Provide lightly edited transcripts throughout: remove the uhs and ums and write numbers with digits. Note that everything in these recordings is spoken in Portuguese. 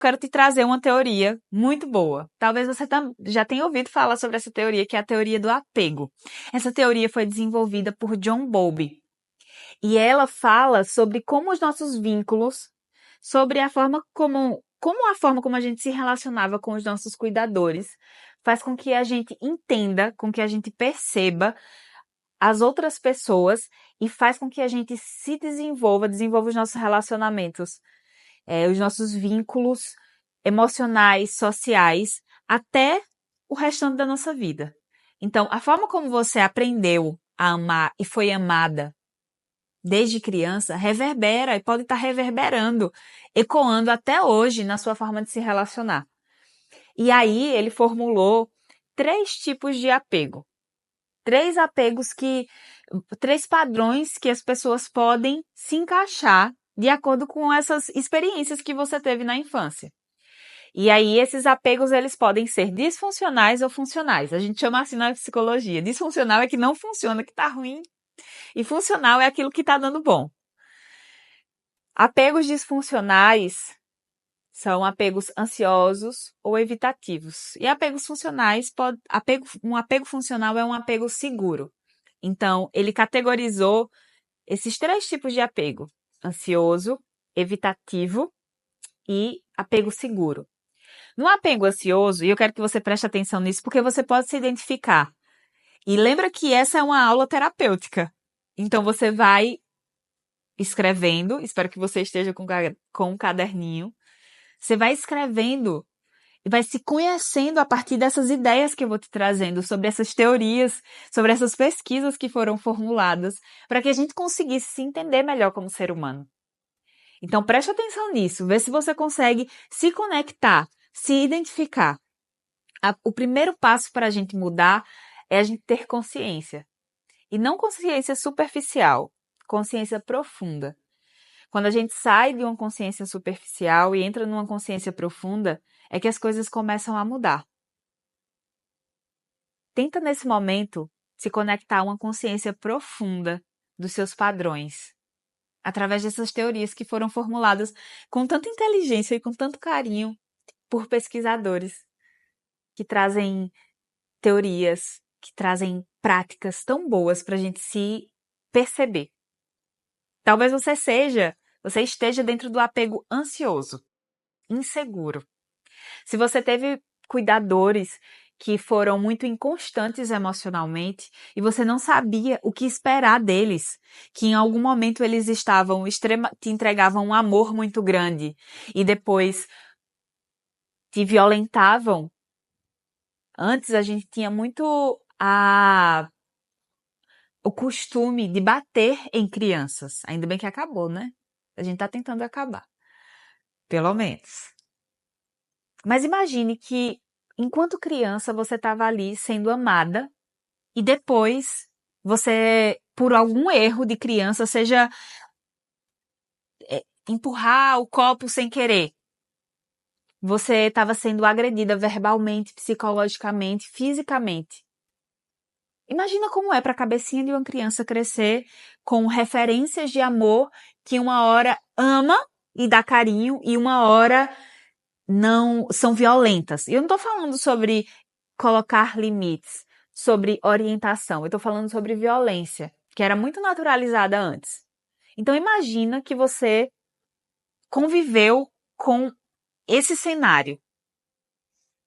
quero te trazer uma teoria muito boa. Talvez você já tenha ouvido falar sobre essa teoria, que é a teoria do apego. Essa teoria foi desenvolvida por John Bowlby. E ela fala sobre como os nossos vínculos, sobre a forma como a gente se relacionava com os nossos cuidadores, faz com que a gente entenda, com que a gente perceba as outras pessoas e faz com que a gente se desenvolva os nossos relacionamentos, os nossos vínculos emocionais, sociais, até o restante da nossa vida. Então, a forma como você aprendeu a amar e foi amada desde criança reverbera e pode estar reverberando, ecoando até hoje na sua forma de se relacionar. E aí ele formulou 3 tipos de apego. 3 padrões que as pessoas podem se encaixar de acordo com essas experiências que você teve na infância. E aí, esses apegos, eles podem ser disfuncionais ou funcionais. A gente chama assim na psicologia. Disfuncional é que não funciona, que tá ruim. E funcional é aquilo que tá dando bom. Apegos disfuncionais são apegos ansiosos ou evitativos. E apegos funcionais, um apego funcional é um apego seguro. Então, ele categorizou esses 3 tipos de apego: ansioso, evitativo e apego seguro. No apego ansioso, e eu quero que você preste atenção nisso, porque você pode se identificar. E lembra que essa é uma aula terapêutica. Então, você vai escrevendo, espero que você esteja com um caderninho, você vai escrevendo e vai se conhecendo a partir dessas ideias que eu vou te trazendo, sobre essas teorias, sobre essas pesquisas que foram formuladas, para que a gente conseguisse se entender melhor como ser humano. Então, preste atenção nisso, vê se você consegue se conectar, se identificar. O primeiro passo para a gente mudar é a gente ter consciência. E não consciência superficial, consciência profunda. Quando a gente sai de uma consciência superficial e entra numa consciência profunda, é que as coisas começam a mudar. Tenta nesse momento se conectar a uma consciência profunda dos seus padrões, através dessas teorias que foram formuladas com tanta inteligência e com tanto carinho por pesquisadores que trazem teorias, que trazem práticas tão boas para a gente se perceber. Talvez você esteja dentro do apego ansioso, inseguro. Se você teve cuidadores que foram muito inconstantes emocionalmente e você não sabia o que esperar deles, que em algum momento eles te entregavam um amor muito grande e depois te violentavam. Antes a gente tinha muito o costume de bater em crianças. Ainda bem que acabou, né? A gente tá tentando acabar. Pelo menos. Mas imagine que, enquanto criança, você estava ali sendo amada e depois você, por algum erro de criança, seja empurrar o copo sem querer, você estava sendo agredida verbalmente, psicologicamente, fisicamente. Imagina como é para a cabecinha de uma criança crescer com referências de amor que uma hora ama e dá carinho e uma hora não são violentas. E eu não estou falando sobre colocar limites, sobre orientação. Eu estou falando sobre violência, que era muito naturalizada antes. Então imagina que você conviveu com esse cenário.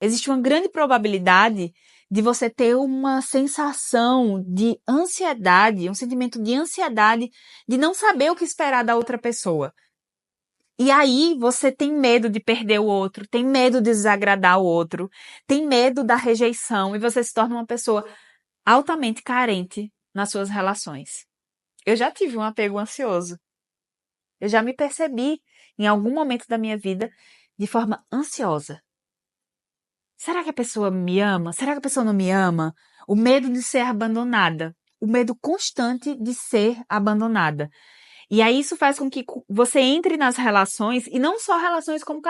Existe uma grande probabilidade de você ter uma sensação de ansiedade, um sentimento de ansiedade de não saber o que esperar da outra pessoa. E aí você tem medo de perder o outro, tem medo de desagradar o outro, tem medo da rejeição e você se torna uma pessoa altamente carente nas suas relações. Eu já tive um apego ansioso. Eu já me percebi em algum momento da minha vida de forma ansiosa. Será que a pessoa me ama? Será que a pessoa não me ama? O medo de ser abandonada. O medo constante de ser abandonada. E aí isso faz com que você entre nas relações, e não só relações como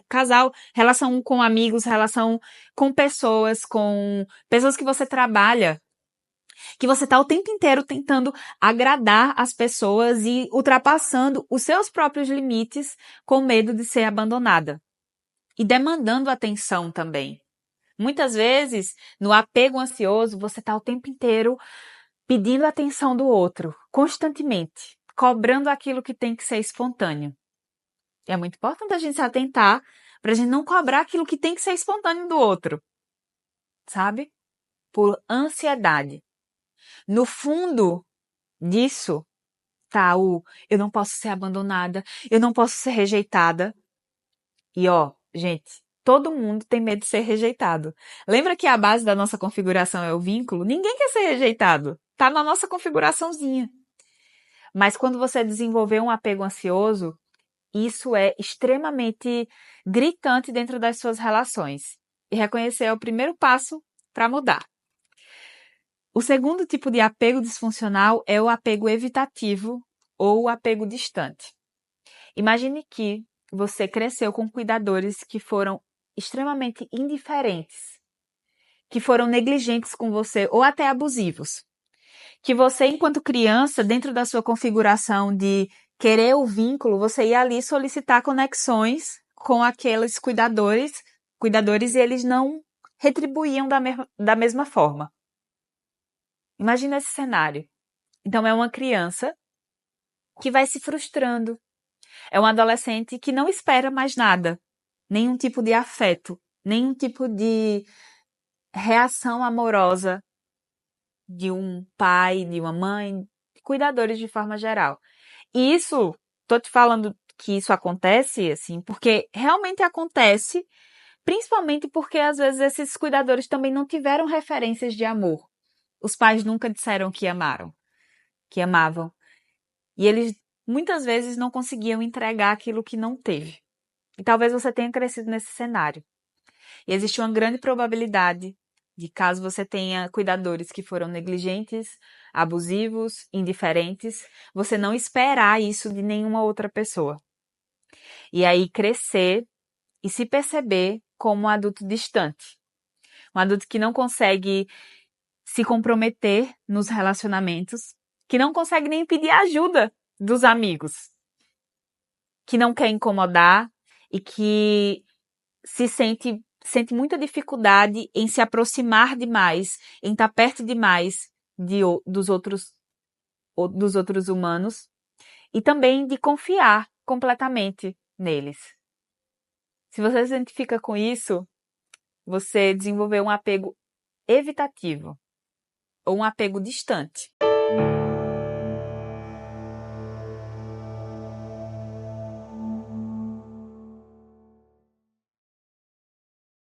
casal, relação com amigos, relação com pessoas que você trabalha, que você tá o tempo inteiro tentando agradar as pessoas e ultrapassando os seus próprios limites com medo de ser abandonada. e demandando atenção também. Muitas vezes, no apego ansioso, você está o tempo inteiro pedindo a atenção do outro, constantemente, cobrando aquilo que tem que ser espontâneo. E é muito importante a gente se atentar para a gente não cobrar aquilo que tem que ser espontâneo do outro, sabe? Por ansiedade. No fundo disso tá o eu não posso ser abandonada, eu não posso ser rejeitada. E ó, gente, todo mundo tem medo de ser rejeitado. Lembra que a base da nossa configuração é o vínculo? Ninguém quer ser rejeitado. Tá na nossa configuraçãozinha. Mas quando você desenvolver um apego ansioso, isso é extremamente gritante dentro das suas relações. E reconhecer é o primeiro passo para mudar. O segundo tipo de apego disfuncional é o apego evitativo ou o apego distante. Imagine que você cresceu com cuidadores que foram extremamente indiferentes, que foram negligentes com você ou até abusivos. Que você, enquanto criança, dentro da sua configuração de querer o vínculo, você ia ali solicitar conexões com aqueles cuidadores e eles não retribuíam da mesma forma. Imagina esse cenário. Então, é uma criança que vai se frustrando. É um adolescente que não espera mais nada. Nenhum tipo de afeto. Nenhum tipo de reação amorosa de um pai, de uma mãe, cuidadores de forma geral. E isso, tô te falando que isso acontece, assim, porque realmente acontece, principalmente porque às vezes esses cuidadores também não tiveram referências de amor. Os pais nunca disseram que amaram, que amavam. E eles muitas vezes não conseguiam entregar aquilo que não teve. E talvez você tenha crescido nesse cenário. E existe uma grande probabilidade de, caso você tenha cuidadores que foram negligentes, abusivos, indiferentes, você não esperar isso de nenhuma outra pessoa. E aí crescer e se perceber como um adulto distante. Um adulto que não consegue se comprometer nos relacionamentos, que não consegue nem pedir ajuda dos amigos, que não quer incomodar e que sente muita dificuldade em se aproximar demais, em estar perto demais dos outros humanos e também de confiar completamente neles. Se você se identifica com isso, você desenvolveu um apego evitativo ou um apego distante.